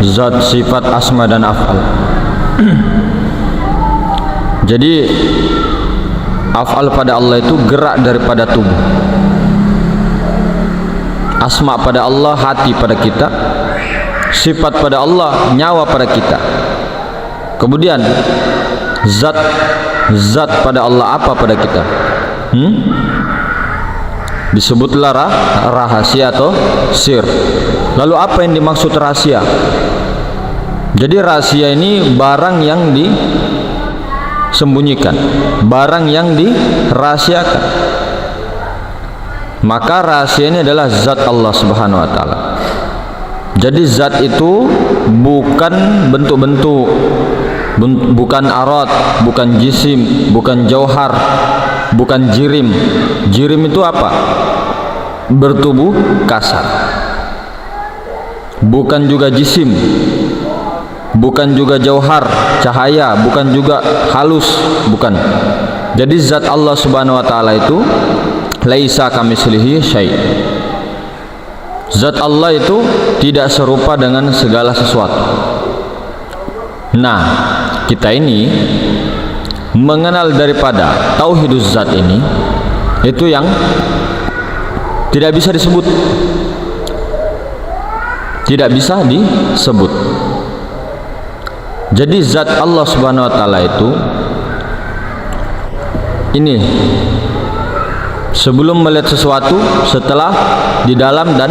zat, sifat, asma dan af'al. Jadi af'al pada Allah itu gerak daripada tubuh, asma pada Allah hati pada kita, sifat pada Allah nyawa pada kita. Kemudian zat pada Allah apa pada kita? Disebutlah rahasia atau sir. Lalu apa yang dimaksud rahasia? Jadi rahasia ini barang yang disembunyikan, barang yang dirahasiakan. Maka rahasia ini adalah zat Allah Subhanahu wa taala. Jadi zat itu bukan bentuk-bentuk, bukan arat, bukan jisim, bukan jauhar, bukan jirim. Jirim itu apa? Bertubuh kasar. Bukan juga jisim, bukan juga jauhar, cahaya, bukan juga halus, bukan. Jadi zat Allah Subhanahu wa taala itu laisa kamitslihi syai'. Zat Allah itu tidak serupa dengan segala sesuatu. Nah, kita ini mengenal daripada tauhiduz zat ini, itu yang tidak bisa disebut, tidak bisa disebut. Jadi zat Allah Subhanahu wa taala itu ini sebelum melihat sesuatu, setelah, di dalam dan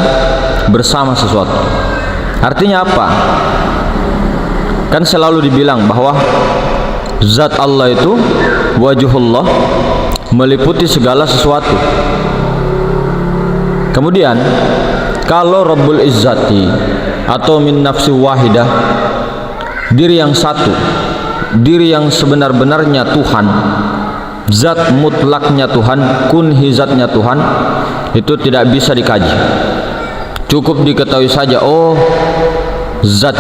bersama sesuatu. Artinya apa? Kan selalu dibilang bahwa zat Allah itu wajhullah, meliputi segala sesuatu. Kemudian kalau Rabbul Izzati atau min nafsi wahidah, diri yang satu, diri yang sebenar-benarnya Tuhan, zat mutlaknya Tuhan, kunhi zatnya Tuhan, itu tidak bisa dikaji. Cukup diketahui saja, oh zat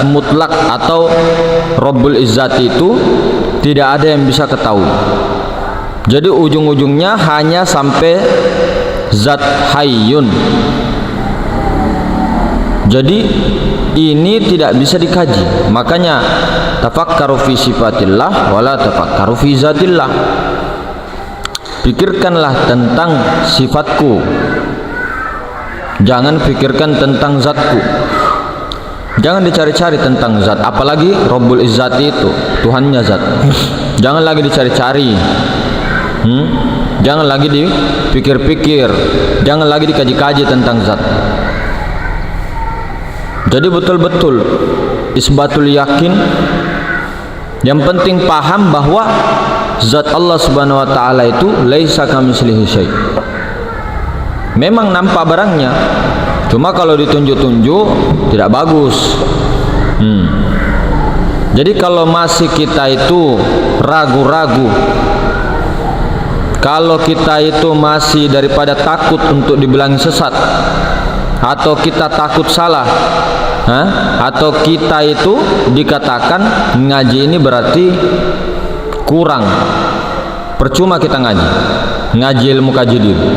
mutlak atau Rabbul Izzati itu tidak ada yang bisa ketahui. Jadi ujung-ujungnya hanya sampai zat hayyun. Jadi ini tidak bisa dikaji. Makanya tafakkaru fi sifatillah wala tafakkaru fi zatillah. Pikirkanlah tentang sifatku, jangan pikirkan tentang zatku. Jangan dicari-cari tentang zat, apalagi Rabbul Izzati itu Tuhannya zat. Jangan lagi dicari-cari, jangan lagi dipikir-pikir, jangan lagi dikaji-kaji tentang zat. Jadi betul-betul isbatul yakin. Yang penting paham bahwa zat Allah Subhanahu wa taala itu laisa kamitslihi syai'. Memang nampak barangnya, cuma kalau ditunjuk-tunjuk tidak bagus. Jadi kalau masih kita itu ragu-ragu, kalau kita itu masih daripada takut untuk dibilang sesat, atau kita takut salah, atau kita itu dikatakan ngaji ini berarti kurang, percuma kita ngaji ilmu kaji diri.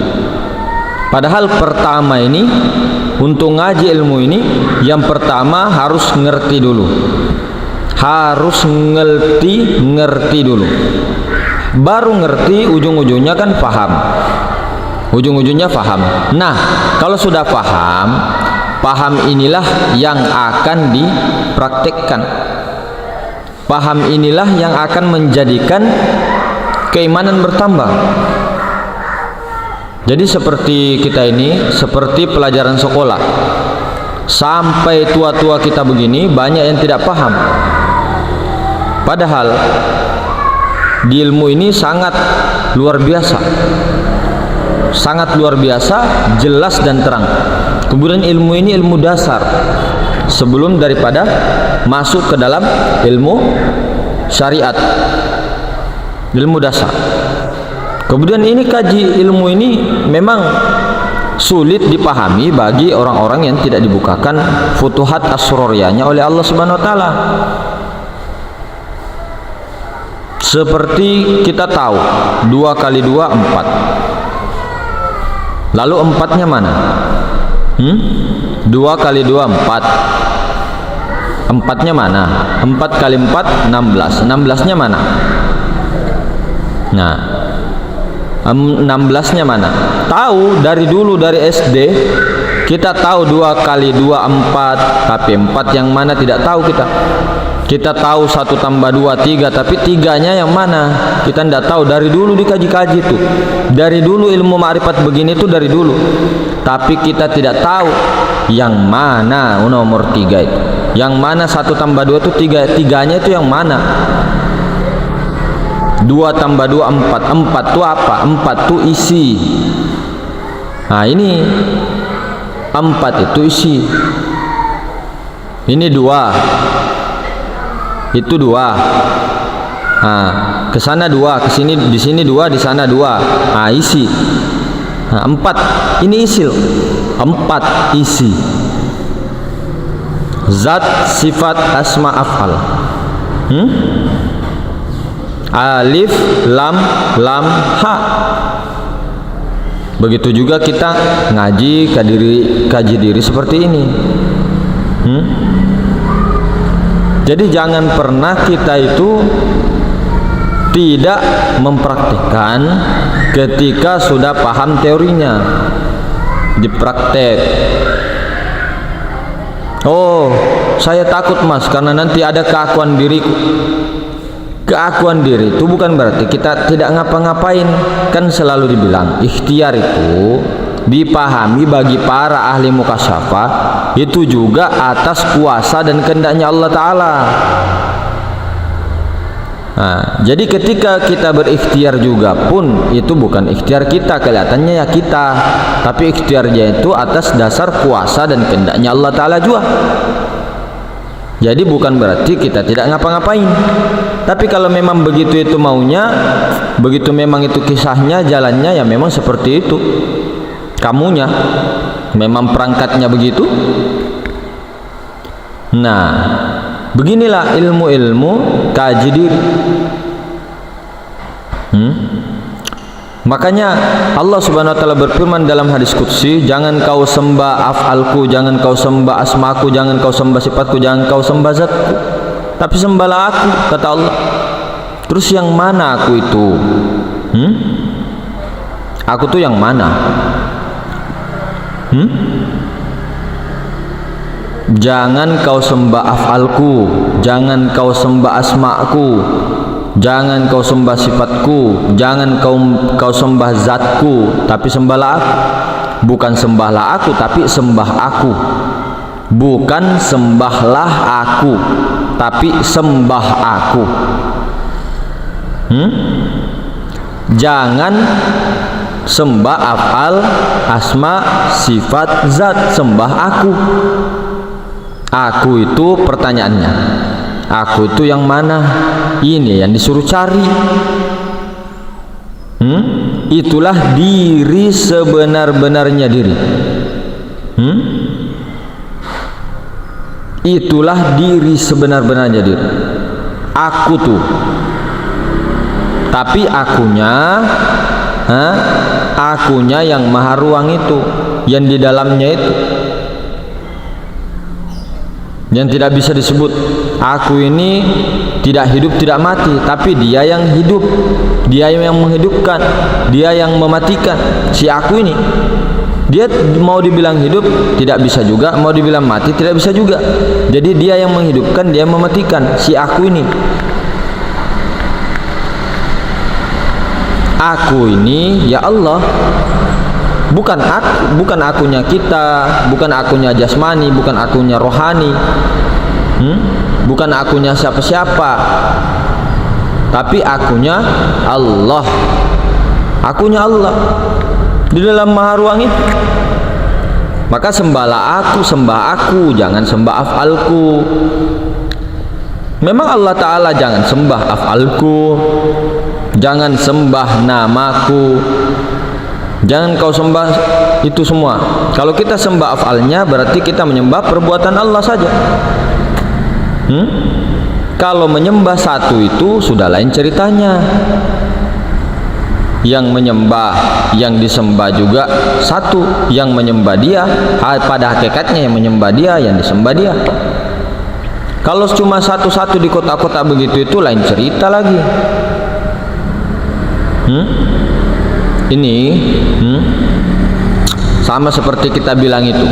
Padahal pertama ini, untuk ngaji ilmu ini, yang pertama harus ngerti dulu, harus ngerti dulu, baru ngerti, ujung-ujungnya kan paham, ujung-ujungnya paham. Nah, kalau sudah paham inilah yang akan dipraktekkan. Paham inilah yang akan menjadikan keimanan bertambah. Jadi seperti kita ini, seperti pelajaran sekolah, sampai tua-tua kita begini, banyak yang tidak paham. Padahal di ilmu ini sangat luar biasa, sangat luar biasa, jelas dan terang. Kemudian ilmu ini ilmu dasar, sebelum daripada masuk ke dalam ilmu syariat, ilmu dasar. Kemudian ini kaji ilmu ini memang sulit dipahami bagi orang-orang yang tidak dibukakan futuhat asroriyahnya oleh Allah Subhanahu wa taala. Seperti kita tahu 2 kali 2 4. Lalu 4-nya mana? 2 kali 2 4. 4-nya mana? 4 kali 4 16. 16-nya mana? Nah, 16-nya mana? Tahu dari dulu, dari SD kita tahu 2 kali 2 4, tapi 4 yang mana tidak tahu kita. Kita tahu 1 tambah 2 3, tapi 3-nya yang mana kita tidak tahu. Dari dulu dikaji-kaji tuh, dari dulu ilmu ma'rifat begini tuh dari dulu, tapi kita tidak tahu yang mana nomor 3 itu, yang mana 1 tambah 2 itu 3, 3-nya itu yang mana. 2 tambah 2 4, 4 itu apa? 4 itu isi. Nah ini 4 itu isi. Ini 2, itu 2. Nah, ke sana 2, ke sini, di sini 2, di sana 2. Nah, isi. Nah, 4 ini isil. 4 isi. Zat, sifat, asma, af'al. Alif, lam, ha. Begitu juga kita ngaji, kaji diri seperti ini. Jadi jangan pernah kita itu tidak mempraktikkan ketika sudah paham teorinya, dipraktek. Oh, saya takut mas karena nanti ada keakuan diriku. Keakuan diri itu bukan berarti kita tidak ngapa-ngapain. Kan selalu dibilang ikhtiar itu dipahami bagi para ahli mukasyafah itu juga atas kuasa dan kehendaknya Allah Ta'ala. Nah, jadi ketika kita berikhtiar juga pun itu bukan ikhtiar kita, kelihatannya ya kita, tapi ikhtiarnya itu atas dasar kuasa dan kehendaknya Allah Ta'ala juga. Jadi bukan berarti kita tidak ngapa-ngapain, tapi kalau memang begitu itu maunya, begitu memang itu kisahnya, jalannya ya memang seperti itu. Kamunya memang perangkatnya begitu. Nah, beginilah ilmu-ilmu kaji diri. Makanya Allah Subhanahu wa taala berfirman dalam hadis qudsi, jangan kau sembah af'alku, jangan kau sembah asmaku, jangan kau sembah sifatku, jangan kau sembah zatku, tapi sembahlah aku, kata Allah. Terus yang mana aku itu? Aku tuh yang mana? Jangan kau sembah af'alku, jangan kau sembah asma'ku, jangan kau sembah sifatku, jangan kau sembah zatku, tapi sembahlah aku. Bukan sembahlah aku, tapi sembah aku. Bukan sembahlah aku, tapi sembah aku. Jangan sembah af'al, asma, sifat, zat, sembah aku. Aku itu pertanyaannya, aku itu yang mana? Ini yang disuruh cari. Itulah diri sebenar-benarnya diri. Itulah diri sebenar-benarnya diri. Aku tuh. Tapi akunya, akunya yang maha ruang itu, yang di dalamnya itu, yang tidak bisa disebut. Aku ini tidak hidup, tidak mati, tapi dia yang hidup, dia yang menghidupkan, dia yang mematikan. Si aku ini, dia mau dibilang hidup tidak bisa juga, mau dibilang mati tidak bisa juga. Jadi dia yang menghidupkan, dia yang mematikan. Si aku ini, aku ini ya Allah, bukan aku, bukan akunya kita, bukan akunya jasmani, bukan akunya rohani, bukan akunya siapa-siapa, tapi akunya Allah. Akunya Allah di dalam maha ruang itu. Maka sembahlah aku, sembah aku, jangan sembah af'alku. Memang Allah Ta'ala jangan sembah af'alku, jangan sembah namaku, jangan kau sembah itu semua. Kalau kita sembah af'alnya berarti kita menyembah perbuatan Allah saja. Kalau menyembah satu itu sudah lain ceritanya. yang menyembah, yang disembah juga satu, yang menyembah dia, pada hakikatnya yang menyembah dia, yang disembah dia. Kalau cuma satu-satu di kota-kota begitu itu lain cerita lagi. Ini sama seperti kita bilang itu,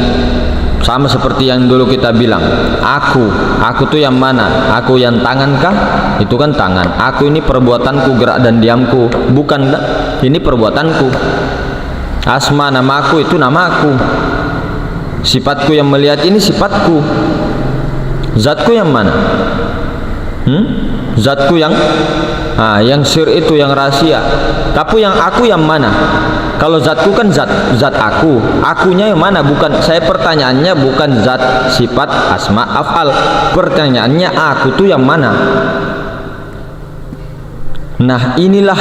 sama seperti yang dulu kita bilang, aku tuh yang mana? Aku yang tangan kah? Itu kan tangan. Aku ini perbuatanku, gerak dan diamku. Bukan, ini perbuatanku. Asma, namaku itu namaku. Sifatku yang melihat ini sifatku. Zatku yang mana? Zatku yang sir itu, yang rahasia. Tapi yang aku yang mana? Kalau zatku kan zat aku. Akunya yang mana? Bukan, saya pertanyaannya bukan zat, sifat, asma, afal. Pertanyaannya aku tuh yang mana? Nah, inilah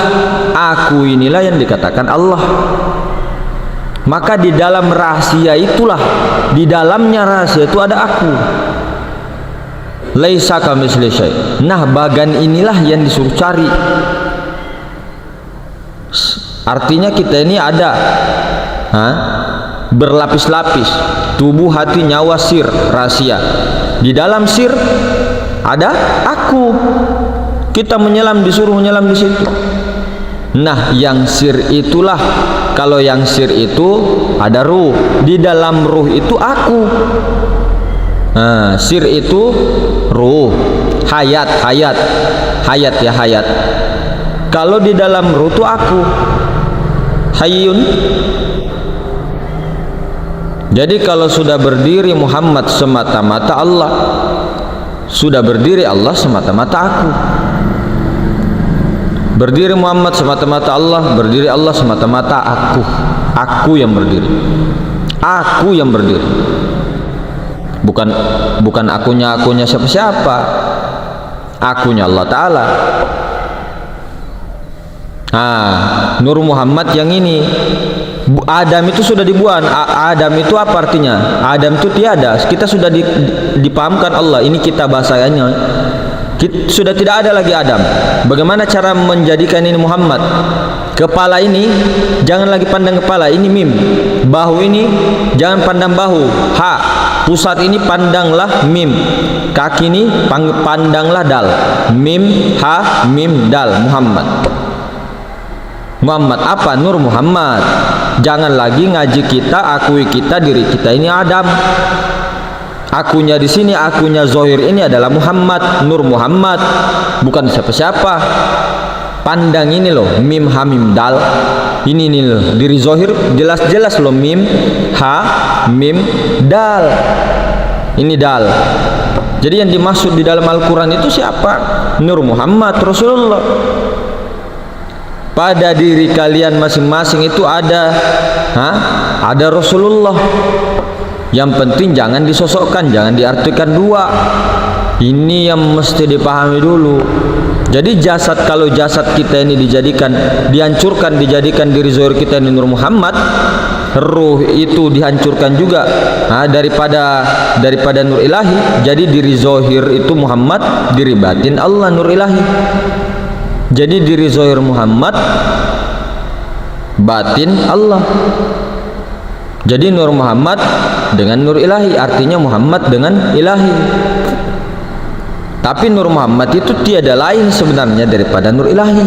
aku, inilah yang dikatakan Allah. Maka di dalam rahasia itulah, di dalamnya rahasia itu ada aku. Laisa kamitslihi syai'. Nah, bagan inilah yang disuruh cari. Artinya kita ini ada berlapis-lapis, tubuh, hati, nyawa, sir, rahasia. Di dalam sir ada aku. Kita menyelam, disuruh menyelam di situ. Nah, yang sir itulah, kalau yang sir itu ada ruh. Di dalam ruh itu aku. Sir itu ruh, hayat. Kalau di dalam ruh itu aku, hayyun. Jadi kalau sudah berdiri Muhammad semata-mata Allah, sudah berdiri Allah semata-mata aku. Berdiri Muhammad semata-mata Allah, berdiri Allah semata-mata aku. Aku yang berdiri. Aku yang berdiri. Bukan akunya siapa-siapa. Akunya Allah Ta'ala. Nur Muhammad yang ini. Adam itu sudah dibuang. Adam itu apa artinya? Adam itu tiada. Kita sudah dipahamkan Allah. Ini kita bahasanya. Sudah tidak ada lagi Adam. Bagaimana cara menjadikan ini Muhammad? Kepala ini jangan lagi pandang kepala, ini mim. Bahu ini jangan pandang bahu, ha. Pusat ini pandanglah mim. Kaki ini pandanglah dal. Mim, ha, mim, dal. Muhammad. Muhammad apa? Nur Muhammad. Jangan lagi ngaji kita, akui kita, diri kita ini Adam. Akunya di sini, akunya zohir ini adalah Muhammad, Nur Muhammad, bukan siapa-siapa. Pandang ini loh, mim, ha, mim, dal. Ini nih loh, diri zohir jelas-jelas loh, mim, ha, mim, dal. Ini dal. Jadi yang dimaksud di dalam Al-Quran itu siapa? Nur Muhammad, Rasulullah. Pada diri kalian masing-masing itu ada Rasulullah. Yang penting jangan disosokkan, jangan diartikan dua. Ini yang mesti dipahami dulu. Jadi jasad, kalau jasad kita ini dihancurkan, dijadikan diri zahir kita ini Nur Muhammad, ruh itu dihancurkan juga daripada Nur Ilahi. Jadi diri zahir itu Muhammad, diri batin Allah, Nur Ilahi. Jadi diri zahir Muhammad, batin Allah. Jadi Nur Muhammad dengan Nur Ilahi, artinya Muhammad dengan Ilahi. Tapi Nur Muhammad itu tiada lain sebenarnya daripada Nur Ilahi.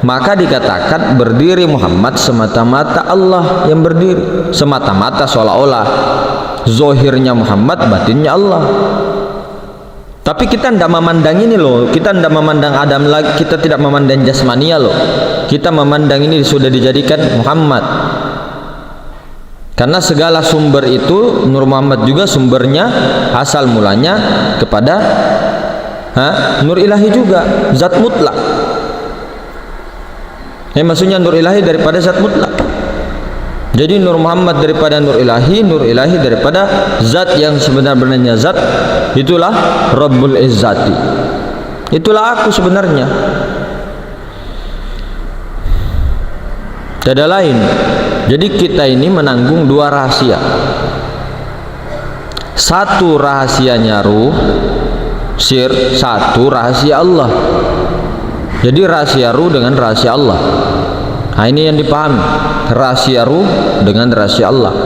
Maka dikatakan berdiri Muhammad semata-mata Allah yang berdiri. Semata-mata seolah-olah zohirnya Muhammad, batinnya Allah. Tapi kita tidak memandang ini loh. Kita tidak memandang Adam lagi. Kita tidak memandang jasmania loh. Kita memandang ini sudah dijadikan Muhammad. Karena segala sumber itu Nur Muhammad juga sumbernya, asal mulanya kepada Nur Ilahi juga, zat mutlak. Maksudnya Nur Ilahi daripada zat mutlak. Jadi Nur Muhammad daripada Nur Ilahi daripada zat yang sebenarnya zat. Itulah Rabbul Izzati. Itulah aku sebenarnya. Tidak ada lain. Jadi kita ini menanggung dua rahasia. Satu rahasianya ruh, sir. Satu rahasia Allah. Jadi rahasia ruh dengan rahasia Allah. Nah, ini yang dipahami, rahasia ruh dengan rahasia Allah.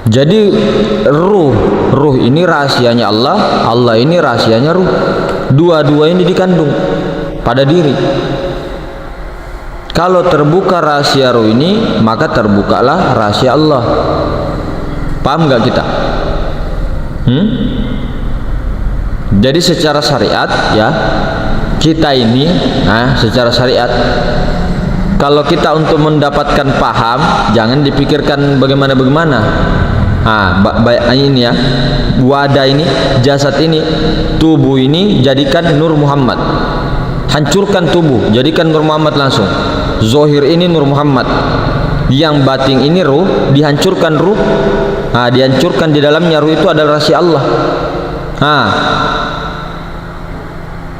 Jadi ruh ini rahasianya Allah, Allah ini rahasianya ruh. Dua-dua ini dikandung pada diri. Kalau terbuka rahasia ruh ini, maka terbukalah rahasia Allah. Paham nggak kita? Jadi secara syariat ya, kita ini secara syariat, kalau kita untuk mendapatkan paham, jangan dipikirkan bagaimana-bagaimana. Ini ya, wadah ini, jasad ini, tubuh ini jadikan Nur Muhammad. Hancurkan tubuh, jadikan Nur Muhammad langsung. Zohir ini Nur Muhammad, yang batin ini ruh, dihancurkan ruh. Dihancurkan di dalamnya ruh itu adalah rahasia Allah.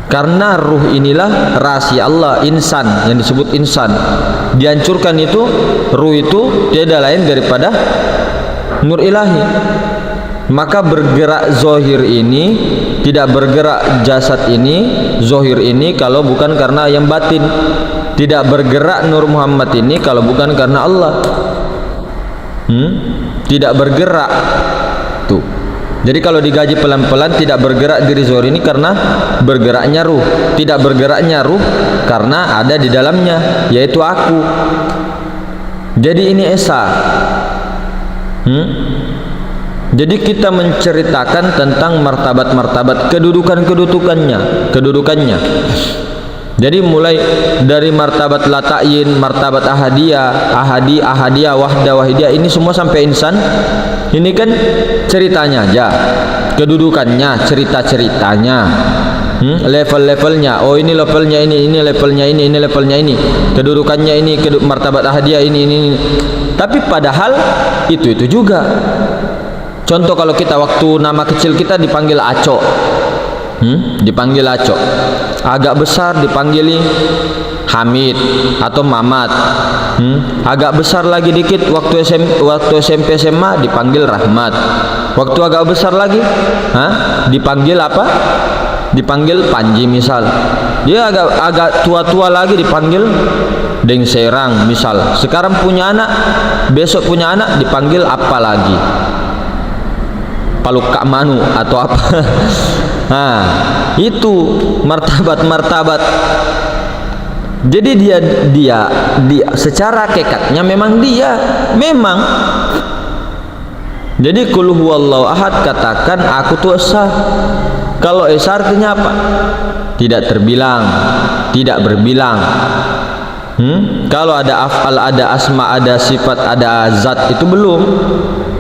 Karena ruh inilah rahasia Allah, insan yang disebut insan. Dihancurkan itu, ruh itu tiada lain daripada nur ilahi. Maka bergerak zohir ini, tidak bergerak jasad ini, zohir ini kalau bukan karena yang batin. Tidak bergerak Nur Muhammad ini kalau bukan karena Allah. Tidak bergerak tuh. Jadi kalau digaji pelan-pelan, tidak bergerak diri zohir ini karena bergeraknya ruh. Tidak bergeraknya ruh karena ada di dalamnya, yaitu aku. Jadi ini esa. Jadi kita menceritakan tentang martabat-martabat, kedudukannya. Jadi mulai dari martabat lata'yin, martabat ahadiyah, wahidiyah, ini semua sampai insan. Ini kan ceritanya aja, kedudukannya, cerita-ceritanya, level-levelnya. Oh, ini levelnya ini levelnya ini levelnya ini, kedudukannya ini, martabat ahadiyah ini. Tapi padahal itu juga. Contoh kalau kita waktu nama kecil kita dipanggil Aco, dipanggil Aco. Agak besar dipanggili Hamid atau Mamat. Agak besar lagi dikit waktu SMP SMA dipanggil Rahmat. Waktu agak besar lagi dipanggil apa? Dipanggil Panji misal. Dia agak tua-tua lagi dipanggil Deng Serang misal. Sekarang punya anak, besok punya anak dipanggil apa lagi? Paluk Kak Manu atau apa? Itu martabat-martabat. Jadi dia secara hakikatnya memang memang. Jadi qul huwallahu ahad, katakan aku tuh esa. Kalau esa artinya apa? Tidak terbilang, tidak berbilang. Kalau ada af'al, ada asma, ada sifat, ada zat, itu belum,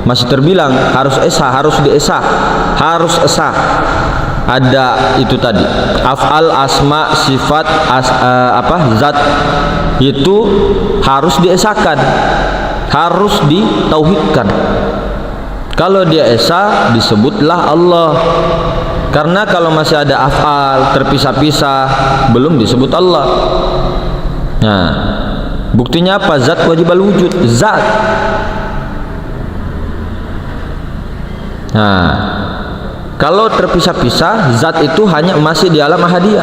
masih terbilang. Harus esa, harus diesa, harus esa. Ada itu tadi, af'al, asma, sifat, zat, itu harus diesakan, harus ditauhidkan. Kalau dia esa, disebutlah Allah. Karena kalau masih ada af'al terpisah-pisah, belum disebut Allah. Nah, buktinya apa? Zat wajib al-wujud, zat. Nah, kalau terpisah-pisah, zat itu hanya masih di alam ahadiyah,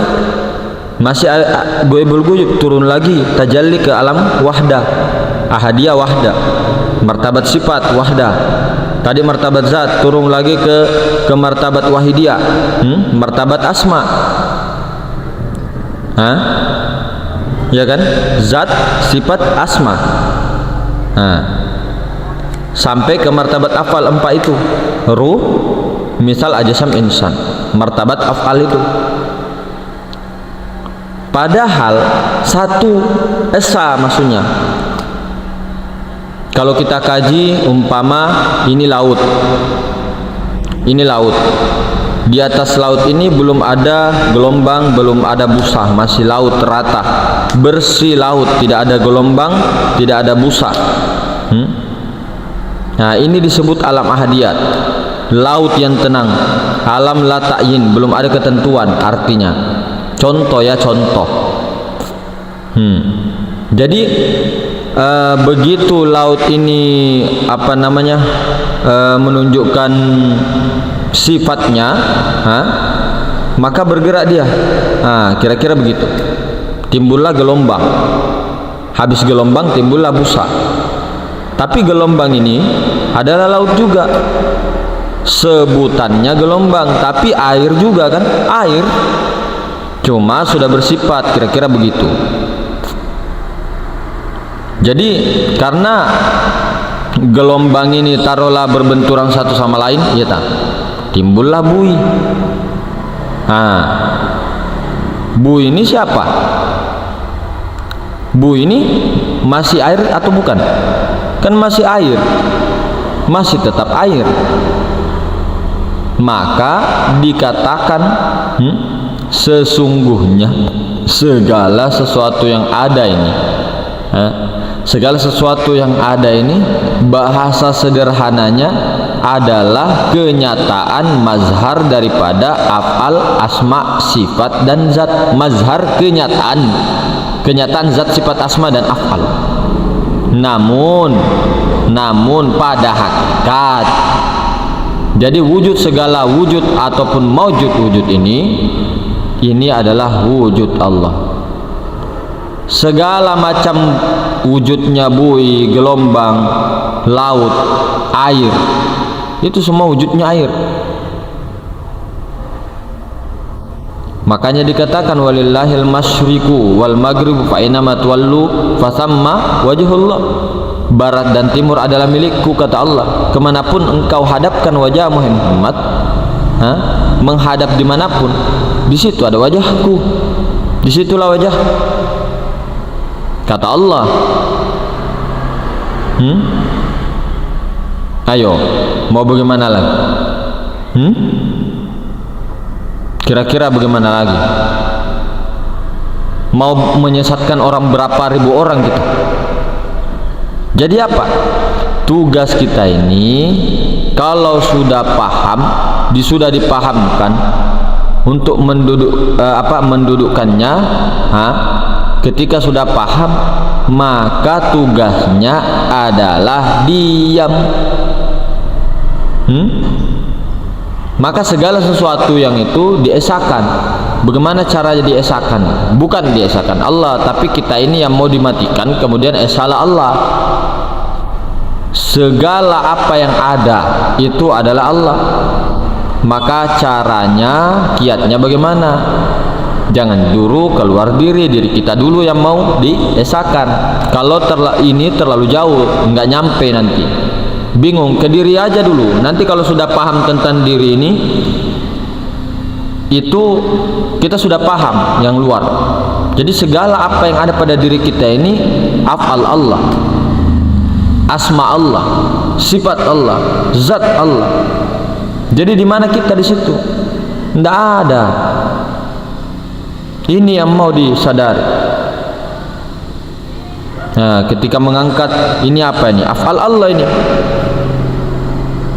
masih goibul guyub, turun lagi tajalli ke alam wahdah, ahadiyah wahdah, martabat sifat wahdah. Tadi martabat zat, turun lagi ke martabat wahidiyah, martabat asma. Ya kan? Zat, sifat, asma. Sampai ke martabat afal 4 itu. Ruh, misal ajasam insan, martabat afal itu. Padahal satu esa maksudnya. Kalau kita kaji umpama ini laut. Ini laut. Di atas laut ini belum ada gelombang, belum ada busa, masih laut rata, bersih laut, tidak ada gelombang, tidak ada busa. Nah, ini disebut alam ahadiyat, laut yang tenang. Alam la ta'yin, belum ada ketentuan artinya. Contoh ya, contoh. Jadi begitu laut ini menunjukkan sifatnya, maka bergerak dia. Kira-kira begitu. timbullah gelombang. Habis gelombang timbullah busa. Tapi gelombang ini adalah laut juga. Sebutannya gelombang, tapi air juga kan? Air. Cuma sudah bersifat, kira-kira begitu. Jadi karena gelombang ini taruhlah berbenturan satu sama lain, ya tak? Timbullah buih. Nah, buih ini siapa? Buih ini masih air atau bukan? Kan masih air, masih tetap air. Maka dikatakan sesungguhnya segala sesuatu yang ada ini, segala sesuatu yang ada ini, bahasa sederhananya adalah kenyataan mazhar daripada af'al, asma, sifat dan zat. Mazhar kenyataan zat, sifat, asma dan af'al. Namun pada hakikat, jadi wujud segala wujud ataupun maujud wujud ini adalah wujud Allah. Segala macam wujudnya buih, gelombang, laut, air, itu semua wujudnya air. Makanya dikatakan walillahil masyriqu wal maghribu fa inna ma tuwallu fa thamma wajhullah. Barat dan timur adalah milikku, kata Allah. Kemanapun engkau hadapkan wajah Muhammad, menghadap dimanapun, di situ ada wajahku, disitulah wajah, kata Allah. Ayo, mau bagaimana lagi? Kira-kira bagaimana lagi? Mau menyesatkan orang berapa ribu orang gitu? Jadi apa? Tugas kita ini kalau sudah paham, sudah dipahamkan untuk mendudukkannya, ketika sudah paham, maka tugasnya adalah diam. Maka segala sesuatu yang itu diesakan. Bagaimana caranya diesakan? Bukan diesakan Allah, tapi kita ini yang mau dimatikan, kemudian esalah Allah. Segala apa yang ada itu adalah Allah. Maka caranya, kiatnya bagaimana? Jangan dulu keluar diri kita dulu yang mau diesakan. Kalau ini terlalu jauh, nggak nyampe nanti. Bingung, ke diri aja dulu. Nanti kalau sudah paham tentang diri ini, itu kita sudah paham yang luar. Jadi segala apa yang ada pada diri kita ini af'al Allah, asma Allah, sifat Allah, zat Allah. Jadi di mana kita di situ? Tidak ada. Ini yang mau disadari. Nah, ketika mengangkat ini apa ini? Af'al Allah ini.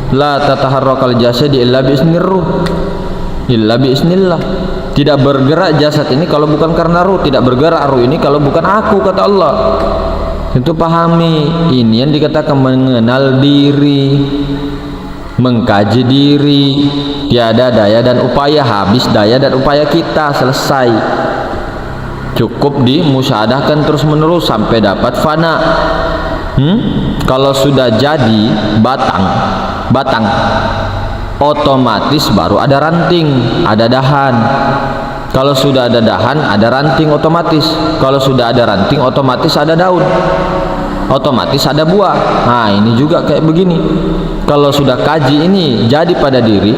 La tataharrakal jasad illa bi'iznir ruh. Illa bi'iznillah. Tidak bergerak jasad ini kalau bukan karena ruh, tidak bergerak ruh ini kalau bukan aku, kata Allah. Itu pahami. Ini yang dikatakan mengenal diri, mengkaji diri. Tiada daya dan upaya, habis daya dan upaya kita, selesai. Cukup dimusyahadahkan terus menerus sampai dapat fana. Kalau sudah jadi batang, otomatis baru ada ranting, ada dahan. Kalau sudah ada dahan, ada ranting otomatis. Kalau sudah ada ranting, otomatis ada daun, otomatis ada buah. Nah, ini juga kayak begini. Kalau sudah kaji ini jadi pada diri,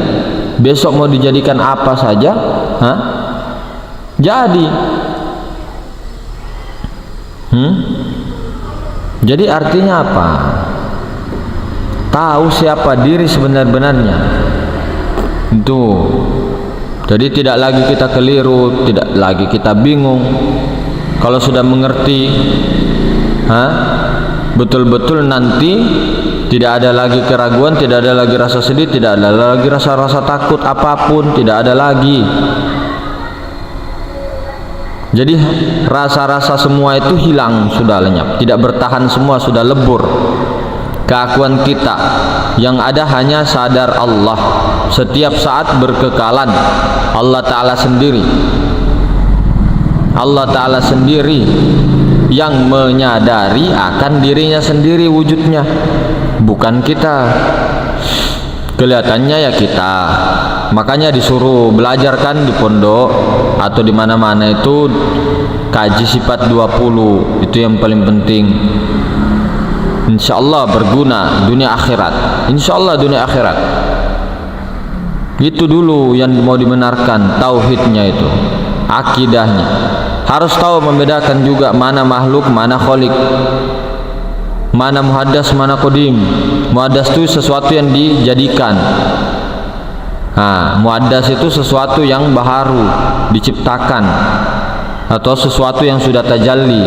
besok mau dijadikan apa saja, jadi. Jadi artinya apa? Tahu siapa diri sebenar-benarnya. Itu. Jadi tidak lagi kita keliru, tidak lagi kita bingung. Kalau sudah mengerti, betul-betul nanti tidak ada lagi keraguan, tidak ada lagi rasa sedih, tidak ada lagi rasa-rasa takut apapun, tidak ada lagi. Jadi rasa-rasa semua itu hilang, sudah lenyap, tidak bertahan, semua sudah lebur. Keakuan kita yang ada hanya sadar Allah, setiap saat berkekalan Allah Ta'ala sendiri. Allah Ta'ala sendiri yang menyadari akan dirinya sendiri wujudnya, bukan kita. Kelihatannya ya kita. Makanya disuruh belajar kan di pondok atau di mana-mana itu kaji sifat 20. Itu yang paling penting. Insyaallah berguna dunia akhirat. Insyaallah dunia akhirat. Itu dulu yang mau dibenarkan, tauhidnya itu, akidahnya. Harus tahu membedakan juga mana makhluk, mana khalik, mana muhaddas, mana qadim. Muhaddas itu sesuatu yang dijadikan. Muhaddas itu sesuatu yang baru, diciptakan, atau sesuatu yang sudah tajalli.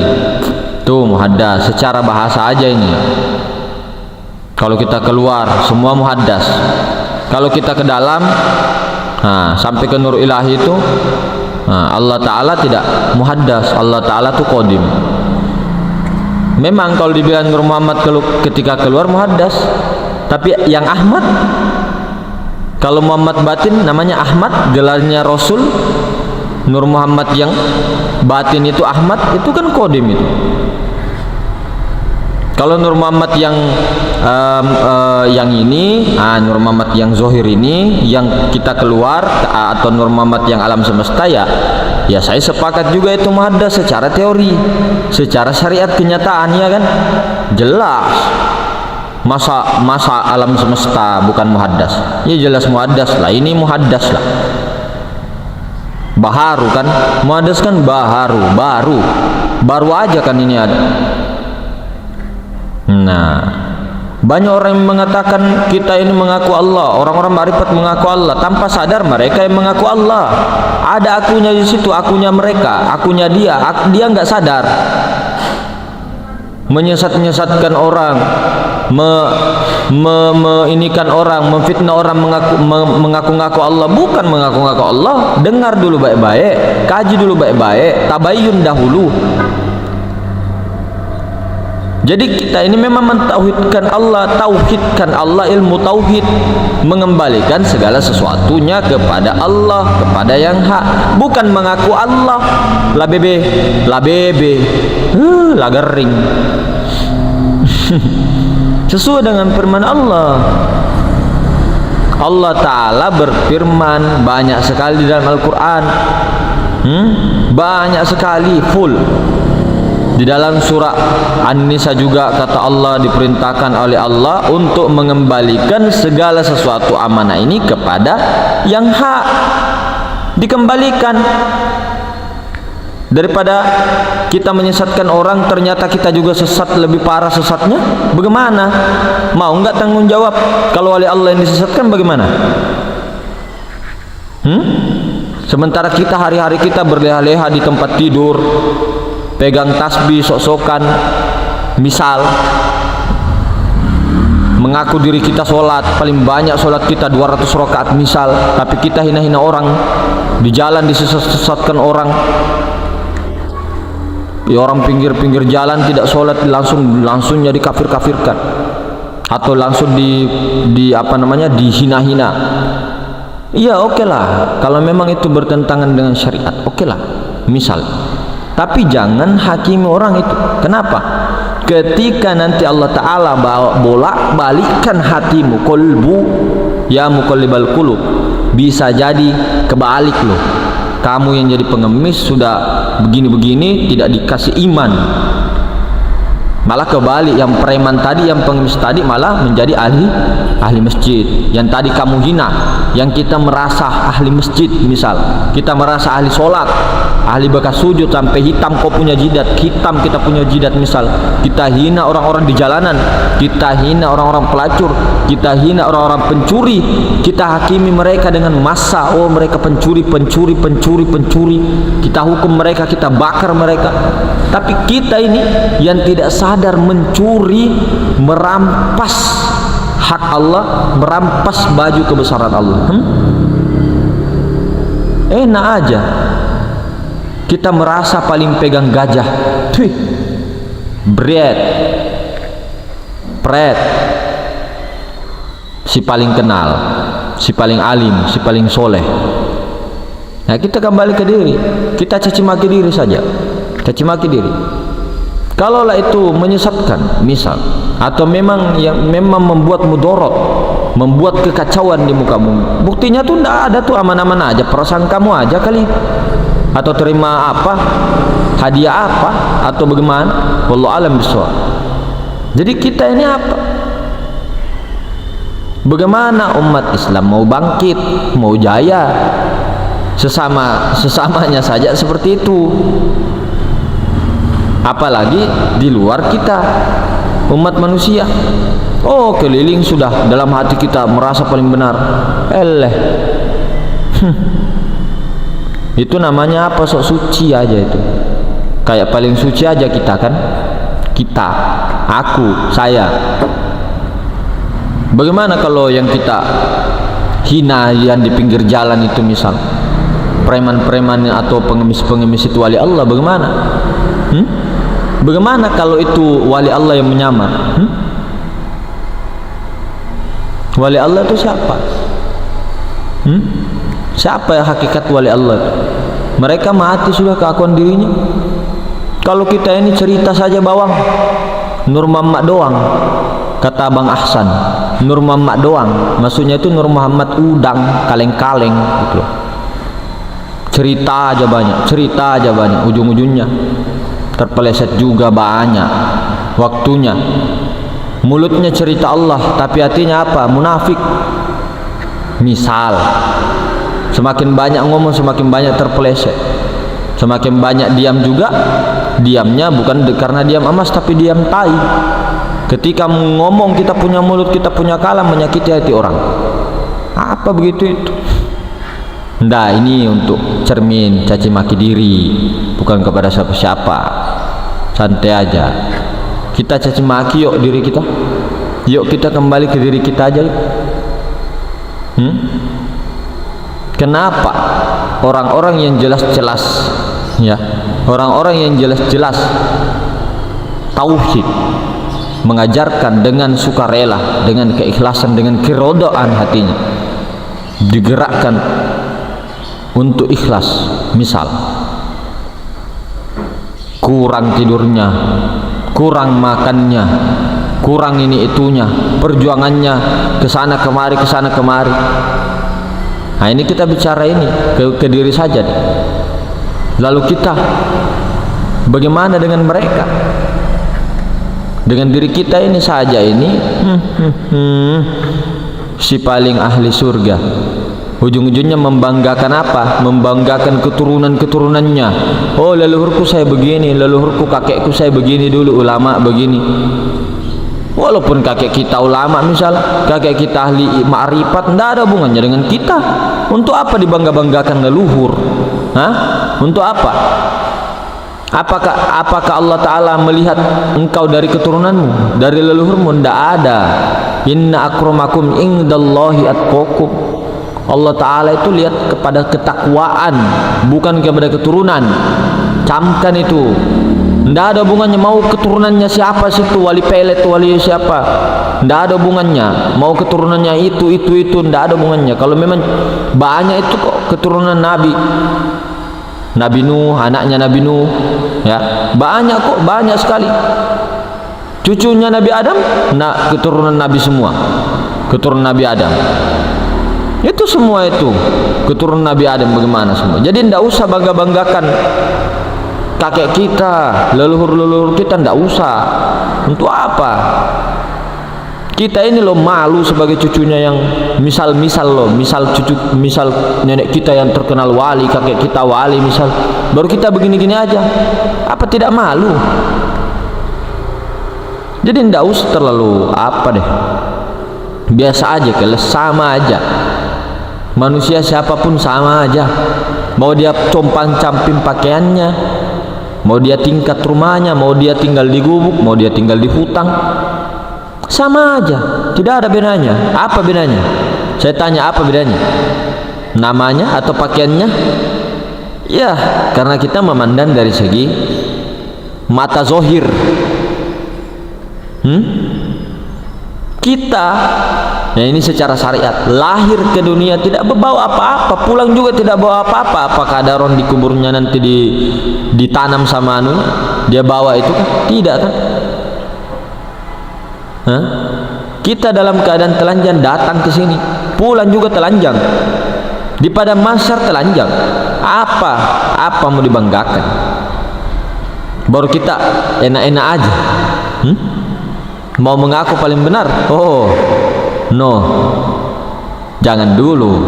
Tuh muhaddas, secara bahasa aja ini. Kalau kita keluar, semua muhaddas. Kalau kita ke dalam, sampai ke nur ilahi itu, Allah Ta'ala tidak muhaddas, Allah Ta'ala itu qadim. Memang kalau dibilang Nur Muhammad ketika keluar muhaddas, tapi yang Ahmad, kalau Muhammad batin namanya Ahmad, gelarnya Rasul. Nur Muhammad yang batin itu Ahmad, itu kan qadim itu. Kalau Nur Muhammad yang ini, Nur Muhammad yang zohir ini, yang kita keluar, atau Nur Muhammad yang alam semesta, ya saya sepakat juga itu muhaddas secara teori, secara syariat kenyataan, ya kan jelas. Masa alam semesta bukan muhaddas? Ya jelas muhaddas lah, ini muhaddas lah. Baharu kan, muhaddas kan baru aja kan ini ada. Nah, banyak orang yang mengatakan kita ini mengaku Allah, orang-orang ma'rifat mengaku Allah, tanpa sadar mereka yang mengaku Allah. Ada akunya di situ, akunya mereka, akunya dia nggak sadar. Menyesatkan orang, inikan orang, memfitnah orang mengaku-ngaku Allah, bukan mengaku-ngaku Allah. Dengar dulu baik-baik, kaji dulu baik-baik, tabayyun dahulu. Jadi kita ini memang mentauhidkan Allah, ilmu tauhid, mengembalikan segala sesuatunya kepada Allah, kepada yang hak, bukan mengaku Allah. La bebe, la gering. Sesuai dengan firman Allah. Allah Ta'ala berfirman banyak sekali di dalam Al-Quran, banyak sekali, full. Di dalam surah An-Nisa juga kata Allah, diperintahkan oleh Allah untuk mengembalikan segala sesuatu amanah ini kepada yang hak, dikembalikan. Daripada kita menyesatkan orang, ternyata kita juga sesat, lebih parah sesatnya, bagaimana? Mau nggak tanggung jawab? Kalau oleh Allah yang disesatkan bagaimana? Sementara kita hari-hari kita berleha-leha di tempat tidur, pegang tasbih sok-sokan, misal mengaku diri kita sholat, paling banyak sholat kita 200 rakaat misal, tapi kita hina-hina orang, di jalan disesatkan orang. Ya, orang pinggir-pinggir jalan tidak sholat, langsung jadi kafir-kafirkan, atau langsung dihina-hina. Iya, oke lah, kalau memang itu bertentangan dengan syariat, oke lah, misal. Tapi jangan hakimi orang itu. Kenapa? Ketika nanti Allah Ta'ala bolak-balikkan hatimu, kolbu, ya muqallibal qulub, bisa jadi kebalik loh. Kamu yang jadi pengemis sudah begini-begini, tidak dikasih iman, malah kebalik. Yang preman tadi, yang pengemis tadi, malah menjadi ahli masjid. Yang tadi kamu hina, yang kita merasa ahli masjid, misal kita merasa ahli sholat, ahli bekas sujud sampai hitam, kau punya jidat hitam, kita punya jidat, misal kita hina orang-orang di jalanan, kita hina orang-orang pelacur, kita hina orang-orang pencuri, kita hakimi mereka dengan massa, oh mereka pencuri, kita hukum mereka, kita bakar mereka. Tapi kita ini yang tidak sadar mencuri, merampas hak Allah, merampas baju kebesaran Allah. Enak aja kita merasa paling pegang gajah, pret, si paling kenal, si paling alim, si paling soleh. Nah, kita kembali ke diri, kita caci maki diri saja, caci maki diri. Kalaulah itu menyesatkan, misal, atau memang membuat mudorot, membuat kekacauan di muka bumi, buktinya tuh tidak ada tuh, aman-aman aja, perasaan kamu aja kali, atau terima apa, hadiah apa, atau bagaimana, wallahu alam bishawab. Jadi kita ini apa? Bagaimana umat Islam mau bangkit, mau jaya? Sesamanya saja seperti itu, apalagi di luar kita umat manusia. Oh, keliling sudah dalam hati kita merasa paling benar. Itu namanya apa? Sok suci aja itu, kayak paling suci aja kita kan, kita, aku, saya. Bagaimana kalau yang kita hina yang di pinggir jalan itu, misal preman-preman atau pengemis-pengemis itu wali Allah, bagaimana? Bagaimana kalau itu wali Allah yang menyamar? Wali Allah itu siapa? Siapa yang hakikat wali Allah? Mereka mati sudah keakuan dirinya. Kalau kita ini cerita saja bawang, Nur Muhammad doang, kata Bang Ahsan, Nur Muhammad doang, maksudnya itu Nur Muhammad udang, kaleng-kaleng gitu. Cerita aja banyak, ujung-ujungnya terpeleset juga banyak waktunya. Mulutnya cerita Allah, tapi hatinya apa? Munafik. Misal, semakin banyak ngomong, semakin banyak terpeleset. Semakin banyak diam juga, diamnya bukan karena diam emas, tapi diam tai. Ketika ngomong kita punya mulut, kita punya kalam, menyakiti hati orang. Apa begitu itu? Nah, ini untuk cermin caci maki diri, bukan kepada siapa-siapa. Santai aja. Kita caci maki yuk diri kita. Yuk kita kembali ke diri kita aja. Kenapa orang-orang yang jelas-jelas, ya, orang-orang yang jelas-jelas tauhid, mengajarkan dengan sukarela, dengan keikhlasan, dengan kerodaan hatinya, digerakkan untuk ikhlas, misal kurang tidurnya, kurang makannya, kurang ini itunya, perjuangannya kesana kemari, kesana kemari. Nah, ini kita bicara ini ke diri saja deh. Lalu kita bagaimana dengan mereka? Dengan diri kita ini saja ini si paling ahli surga, ujung-ujungnya membanggakan apa? Membanggakan keturunan-keturunannya. Oh, leluhurku saya begini, leluhurku kakekku saya begini dulu, ulama begini. Walaupun kakek kita ulama, misal kakek kita ahli ma'rifat, tidak ada hubungannya dengan kita. Untuk apa dibangga-banggakan leluhur? Untuk apa? Apakah Allah Ta'ala melihat engkau dari keturunanmu, dari leluhurmu? Tidak ada. Inna akramakum indallahi atqakum. Allah Ta'ala itu lihat kepada ketakwaan, bukan kepada keturunan. Camkan itu. Tidak ada hubungannya mau keturunannya siapa situ, wali pelet, wali siapa. Tidak ada hubungannya. Mau keturunannya itu, tidak ada hubungannya. Kalau memang banyak itu kok keturunan Nabi. Nabi Nuh, anaknya Nabi Nuh, ya banyak kok, banyak sekali. Cucunya Nabi Adam, keturunan Nabi semua, keturunan Nabi Adam. Itu semua itu keturunan Nabi Adam, bagaimana semua. Jadi tidak usah bangga-banggakan kakek kita, leluhur-leluhur kita, tidak usah. Untuk apa? Kita ini loh malu sebagai cucunya yang misal cucu, misal nenek kita yang terkenal wali, kakek kita wali, misal baru kita begini-gini aja. Apa tidak malu? Jadi tidak usah terlalu apa deh, biasa aja, sama aja. Manusia siapapun sama aja. Mau dia compang-camping pakaiannya, mau dia tingkat rumahnya, mau dia tinggal di gubuk, mau dia tinggal di hutang, sama aja, tidak ada bedanya. Apa bedanya? Saya tanya, apa bedanya? Namanya atau pakaiannya? Ya, karena kita memandang dari segi mata zohir. Kita Ya ini secara syariat, lahir ke dunia tidak membawa apa-apa, pulang juga tidak bawa apa-apa. Apakah ada orang di kuburnya nanti ditanam sama anunya, dia bawa itu kan? Tidak kan? Hah? Kita dalam keadaan telanjang datang ke sini, pulang juga telanjang. Di padang mahsyar telanjang. Apa mau dibanggakan? Baru kita enak-enak aja. Mau mengaku paling benar? Oh, no, jangan dulu.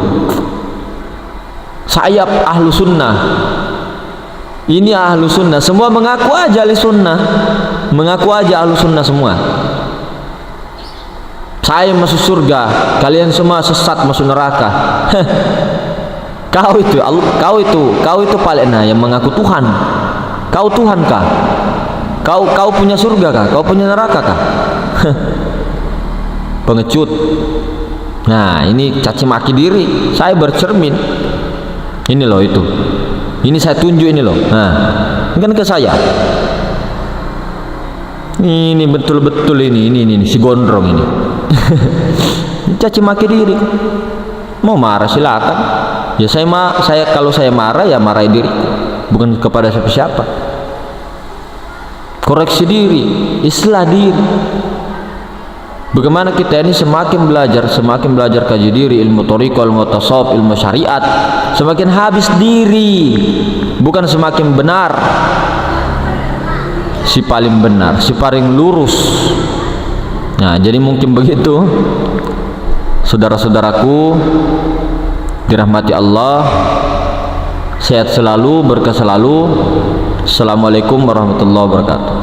Sayap ahlu sunnah, ini ahlu sunnah, semua mengaku aja ahli sunnah, mengaku aja ahlu sunnah semua. Saya masuk surga, kalian semua sesat masuk neraka. Kau itu paling yang mengaku Tuhan. Kau Tuhan kah? Kau punya surga kah? Kau punya neraka kah? Pengecut. Nah, ini caci maki diri. Saya bercermin. Ini loh itu. Ini saya tunjuk ini loh. Nah, ini kan ke saya. Ini betul-betul ini si gondrong ini. Caci maki diri. Mau marah silakan. Ya saya kalau saya marah ya marahi diriku, bukan kepada siapa-siapa. Koreksi diri, islah diri. Bagaimana kita ini semakin belajar kaji diri, ilmu thariqah, ilmu tasawuf, ilmu syariat, semakin habis diri, bukan semakin benar. Si paling benar, si paling lurus. Nah, jadi mungkin begitu, saudara-saudaraku, dirahmati Allah, sehat selalu, berkah selalu. Assalamualaikum warahmatullahi wabarakatuh.